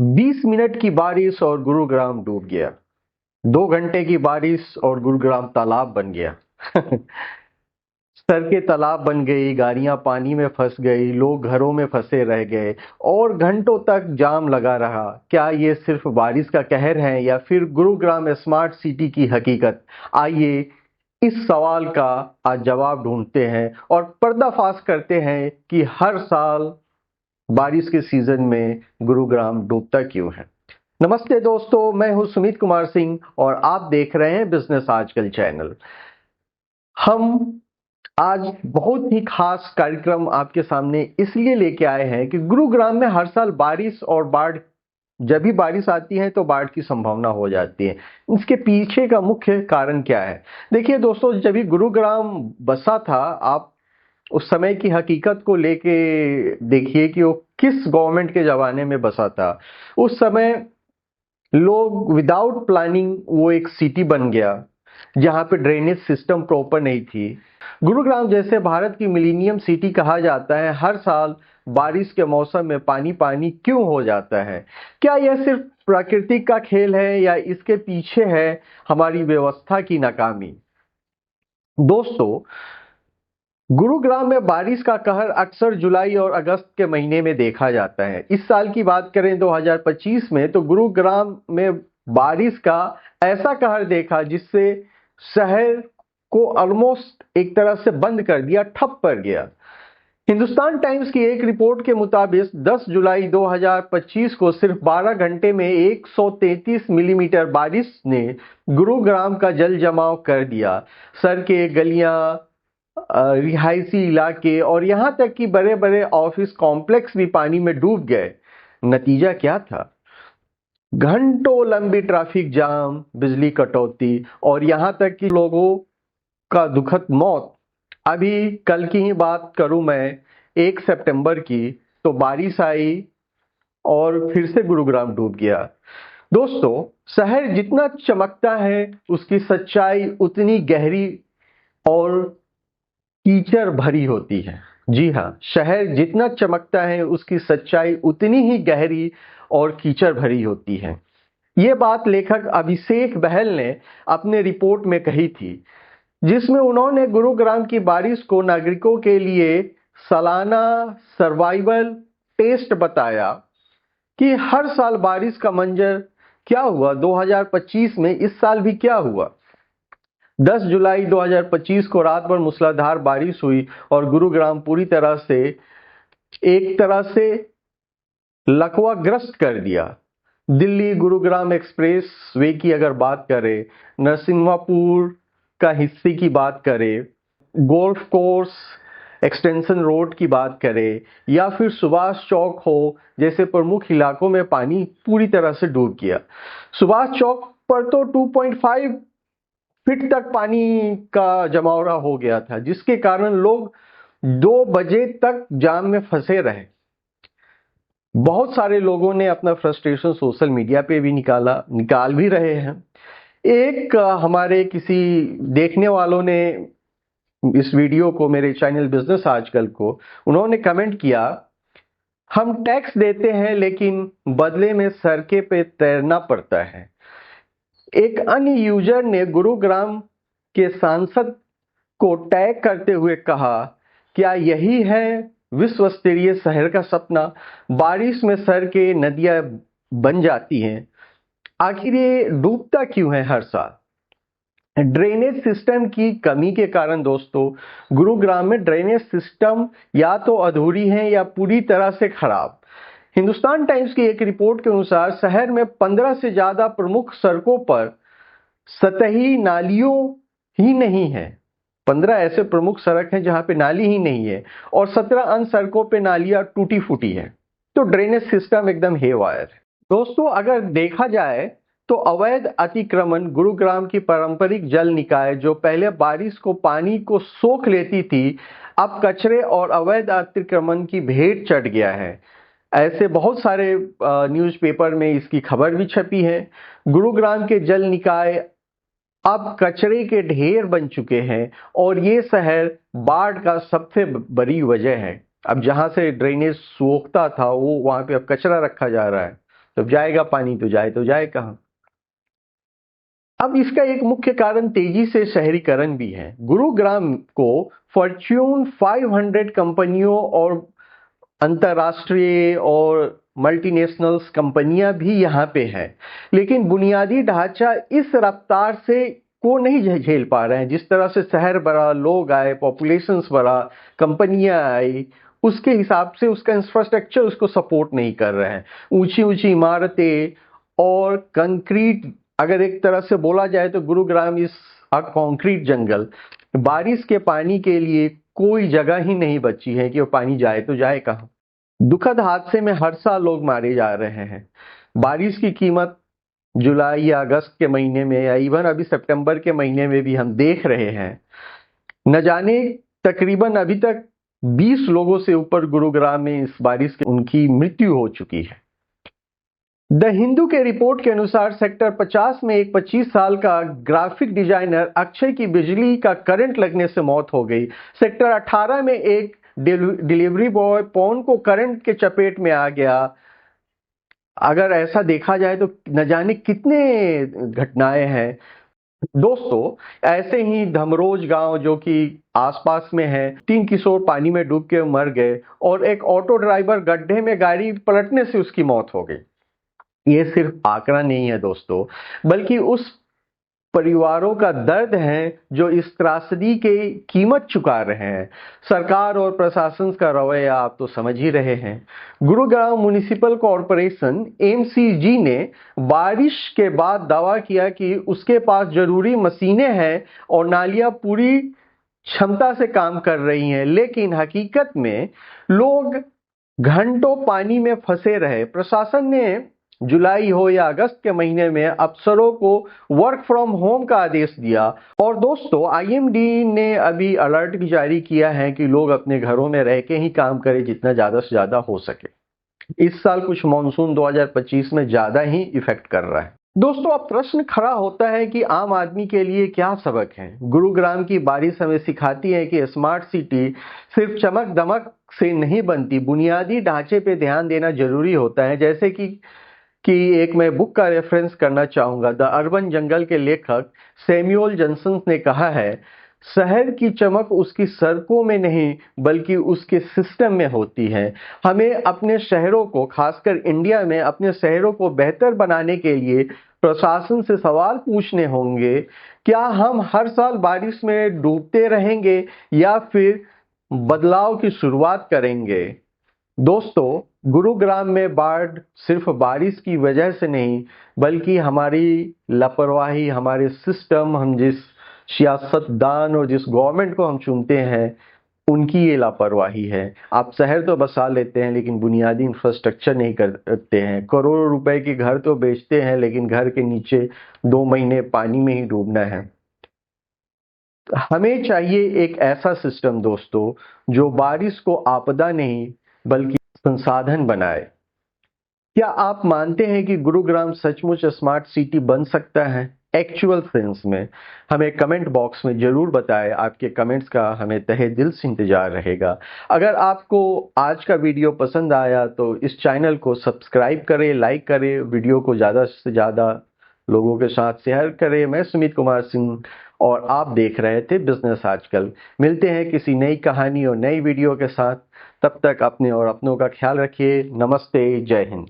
20 minute की बारिश और गुरुग्राम डूब गया। 2 घंटे की बारिश और गुरुग्राम तालाब बन गया। सड़कें तालाब बन गई, गाड़ियां पानी में फंस गई, लोग घरों में फंसे रह गए और घंटों तक जाम लगा रहा। क्या ये सिर्फ बारिश का कहर है या फिर गुरुग्राम स्मार्ट सिटी की हकीकत? आइए इस सवाल का आज जवाब ढूंढते हैं और पर्दाफाश करते हैं कि हर साल बारिश के सीजन में गुरुग्राम डूबता क्यों है। नमस्ते दोस्तों, मैं हूं सुमित कुमार सिंह और आप देख रहे हैं बिजनेस आजकल चैनल। हम आज बहुत ही खास कार्यक्रम आपके सामने इसलिए लेके आए हैं कि गुरुग्राम में हर साल बारिश और बाढ़, जब भी बारिश आती है तो बाढ़ की संभावना हो जाती है। इसके पीछे का मुख्य कारण क्या है? देखिए दोस्तों, जब भी गुरुग्राम बसा था, आप उस समय की हकीकत को लेके देखिए कि वो किस गवर्नमेंट के जमाने में बसा था। उस समय लोग विदाउट प्लानिंग वो एक सिटी बन गया जहां पे ड्रेनेज सिस्टम प्रॉपर नहीं थी। गुरुग्राम जैसे भारत की मिलीनियम सिटी कहा जाता है, हर साल बारिश के मौसम में पानी पानी क्यों हो जाता है? क्या यह सिर्फ प्राकृतिक का खेल है या इसके पीछे है हमारी व्यवस्था की नाकामी? दोस्तों, गुरुग्राम में बारिश का कहर अक्सर जुलाई और अगस्त के महीने में देखा जाता है। इस साल की बात करें 2025 में, तो गुरुग्राम में बारिश का ऐसा कहर देखा जिससे शहर को ऑलमोस्ट एक तरह से बंद कर दिया, ठप पड़ गया। हिंदुस्तान टाइम्स की एक रिपोर्ट के मुताबिक 10 जुलाई 2025 को सिर्फ 12 घंटे में 133 मिलीमीटर बारिश ने गुरुग्राम का जल जमाव कर दिया। सड़कें, गलियां, रिहायशी इलाके और यहां तक कि बड़े बड़े ऑफिस कॉम्प्लेक्स भी पानी में डूब गए। नतीजा क्या था? घंटों लंबी ट्रैफिक जाम, बिजली कटौती और यहां तक कि लोगों का दुखद मौत। अभी कल की ही बात करूं मैं, 1 सितंबर की, तो बारिश आई और फिर से गुरुग्राम डूब गया। दोस्तों, शहर जितना चमकता है उसकी सच्चाई उतनी गहरी और कीचड़ भरी होती है। जी हाँ, शहर जितना चमकता है उसकी सच्चाई उतनी ही गहरी और कीचड़ भरी होती है। ये बात लेखक अभिषेक बहल ने अपने रिपोर्ट में कही थी, जिसमें उन्होंने गुरुग्राम की बारिश को नागरिकों के लिए सालाना सर्वाइवल टेस्ट बताया कि हर साल बारिश का मंजर क्या हुआ। 2025 में इस साल भी क्या हुआ? 10 जुलाई 2025 को रात भर मूसलाधार बारिश हुई और गुरुग्राम पूरी तरह से, एक तरह से लकवाग्रस्त कर दिया। दिल्ली गुरुग्राम एक्सप्रेस वे की अगर बात करें, नरसिम्हापुर का हिस्से की बात करें, गोल्फ कोर्स एक्सटेंशन रोड की बात करें या फिर सुभाष चौक हो, जैसे प्रमुख इलाकों में पानी पूरी तरह से डूब गया। सुभाष चौक पर तो 2.5 फीट तक पानी का जमावड़ा हो गया था, जिसके कारण लोग 2 बजे तक जाम में फंसे रहे। बहुत सारे लोगों ने अपना फ्रस्ट्रेशन सोशल मीडिया पे भी निकाल भी रहे हैं। एक हमारे किसी देखने वालों ने इस वीडियो को, मेरे चैनल बिजनेस आजकल को, उन्होंने कमेंट किया, हम टैक्स देते हैं लेकिन बदले में सड़कें पे तैरना पड़ता है। एक अन्य यूजर ने गुरुग्राम के सांसद को टैग करते हुए कहा, क्या यही है विश्व स्तरीय शहर का सपना? बारिश में सड़कें, नदियां बन जाती हैं, आखिर ये डूबता क्यों है हर साल? ड्रेनेज सिस्टम की कमी के कारण दोस्तों, गुरुग्राम में ड्रेनेज सिस्टम या तो अधूरी है या पूरी तरह से खराब। हिंदुस्तान टाइम्स की एक रिपोर्ट के अनुसार शहर में 15 से ज्यादा प्रमुख सड़कों पर सतही नालियों ही नहीं है। 15 ऐसे प्रमुख सड़क हैं जहां पे नाली ही नहीं है और 17 अन्य सड़कों पे नालियां टूटी फूटी है। तो ड्रेनेज सिस्टम एकदम हेवायर है। दोस्तों, अगर देखा जाए तो अवैध अतिक्रमण, गुरुग्राम की पारंपरिक जल निकाय जो पहले बारिश को पानी को सोख लेती थी, अब कचरे और अवैध अतिक्रमण की भेंट चढ़ गया है। ऐसे बहुत सारे न्यूज़पेपर में इसकी खबर भी छपी है। गुरुग्राम के जल निकाय अब कचरे के ढेर बन चुके हैं और ये शहर बाढ़ का सबसे बड़ी वजह है। अब जहां से ड्रेनेज सोखता था वो वहां पे अब कचरा रखा जा रहा है। तो जाएगा पानी तो जाए कहाँ। अब इसका एक मुख्य कारण तेजी से शहरीकरण भी है। गुरुग्राम को फॉर्च्यून 500 कंपनियों और अंतर्राष्ट्रीय और मल्टीनेशनल्स कंपनियां भी यहाँ पे हैं, लेकिन बुनियादी ढांचा इस रफ्तार से को नहीं झेल पा रहे हैं। जिस तरह से शहर बढ़ा, लोग आए, पॉपुलेशंस बढ़ा, कंपनियां आई, उसके हिसाब से उसका इंफ्रास्ट्रक्चर उसको सपोर्ट नहीं कर रहे हैं। ऊंची ऊंची इमारतें और कंक्रीट, अगर एक तरह से बोला जाए तो गुरुग्राम इस कंक्रीट जंगल। बारिश के पानी के लिए कोई जगह ही नहीं बची है कि वो पानी जाए तो जाए कहाँ। दुखद हादसे में हर साल लोग मारे जा रहे हैं। बारिश की कीमत जुलाई या अगस्त के महीने में या इवन अभी सितंबर के महीने में भी हम देख रहे हैं। न जाने तकरीबन अभी तक 20 लोगों से ऊपर गुरुग्राम में इस बारिश की उनकी मृत्यु हो चुकी है। द हिंदू के रिपोर्ट के अनुसार सेक्टर 50 में एक 25 साल का ग्राफिक डिजाइनर अक्षय की बिजली का करंट लगने से मौत हो गई। सेक्टर 18 में एक डिलीवरी बॉय पौन को करंट के चपेट में आ गया। अगर ऐसा देखा जाए तो न जाने कितने घटनाएं हैं। दोस्तों, ऐसे ही धमरोज गांव जो कि आसपास में है, 3 किशोर पानी में डूब के मर गए और एक ऑटो ड्राइवर गड्ढे में गाड़ी पलटने से उसकी मौत हो गई। ये सिर्फ आंकड़ा नहीं है दोस्तों, बल्कि उस परिवारों का दर्द है जो इस त्रासदी की कीमत चुका रहे हैं। सरकार और प्रशासन का रवैया आप तो समझ ही रहे हैं। गुरुग्राम म्युनिसिपल कॉरपोरेशन एमसीजी ने बारिश के बाद दावा किया कि उसके पास जरूरी मशीनें हैं और नालियां पूरी क्षमता से काम कर रही हैं, लेकिन हकीकत में लोग घंटों पानी में फंसे रहे। प्रशासन ने जुलाई हो या अगस्त के महीने में अफसरों को वर्क फ्रॉम होम का आदेश दिया। और दोस्तों, आईएमडी ने अभी अलर्ट भी जारी किया है कि लोग अपने घरों में रह के ही काम करें जितना ज्यादा से ज्यादा हो सके। इस साल कुछ मानसून 2025 में ज्यादा ही इफेक्ट कर रहा है। दोस्तों, अब प्रश्न खड़ा होता है कि आम आदमी के लिए क्या सबक है। गुरुग्राम की बारिश हमें सिखाती है कि स्मार्ट सिटी सिर्फ चमक दमक से नहीं बनती, बुनियादी ढांचे पे ध्यान देना जरूरी होता है। जैसे कि एक मैं बुक का रेफरेंस करना चाहूंगा। द अर्बन जंगल के लेखक सैमुअल जॉनसन ने कहा है, शहर की चमक उसकी सड़कों में नहीं बल्कि उसके सिस्टम में होती है। हमें अपने शहरों को, खासकर इंडिया में अपने शहरों को बेहतर बनाने के लिए प्रशासन से सवाल पूछने होंगे। क्या हम हर साल बारिश में डूबते रहेंगे या फिर बदलाव की शुरुआत करेंगे? दोस्तों, गुरुग्राम में बाढ़ सिर्फ बारिश की वजह से नहीं बल्कि हमारी लापरवाही, हमारे सिस्टम, हम जिस सियासतदान और जिस गवर्नमेंट को हम चुनते हैं उनकी ये लापरवाही है। आप शहर तो बसा लेते हैं लेकिन बुनियादी इंफ्रास्ट्रक्चर नहीं करते हैं। करोड़ों रुपए के घर तो बेचते हैं लेकिन घर के नीचे 2 महीने पानी में ही डूबना है। हमें चाहिए एक ऐसा सिस्टम दोस्तों जो बारिश को आपदा नहीं बल्कि संसाधन बनाए। क्या आप मानते हैं कि गुरुग्राम सचमुच स्मार्ट सिटी बन सकता है एक्चुअल सेंस में? हमें कमेंट बॉक्स में जरूर बताएं। आपके कमेंट्स का हमें तहे दिल से इंतजार रहेगा। अगर आपको आज का वीडियो पसंद आया तो इस चैनल को सब्सक्राइब करें, लाइक करें, वीडियो को ज़्यादा से ज़्यादा लोगों के साथ शेयर करें। मैं सुमित कुमार सिंह और आप देख रहे थे बिजनेस आजकल। मिलते हैं किसी नई कहानी और नई वीडियो के साथ। तब तक अपने और अपनों का ख्याल रखिए। नमस्ते, जय हिंद।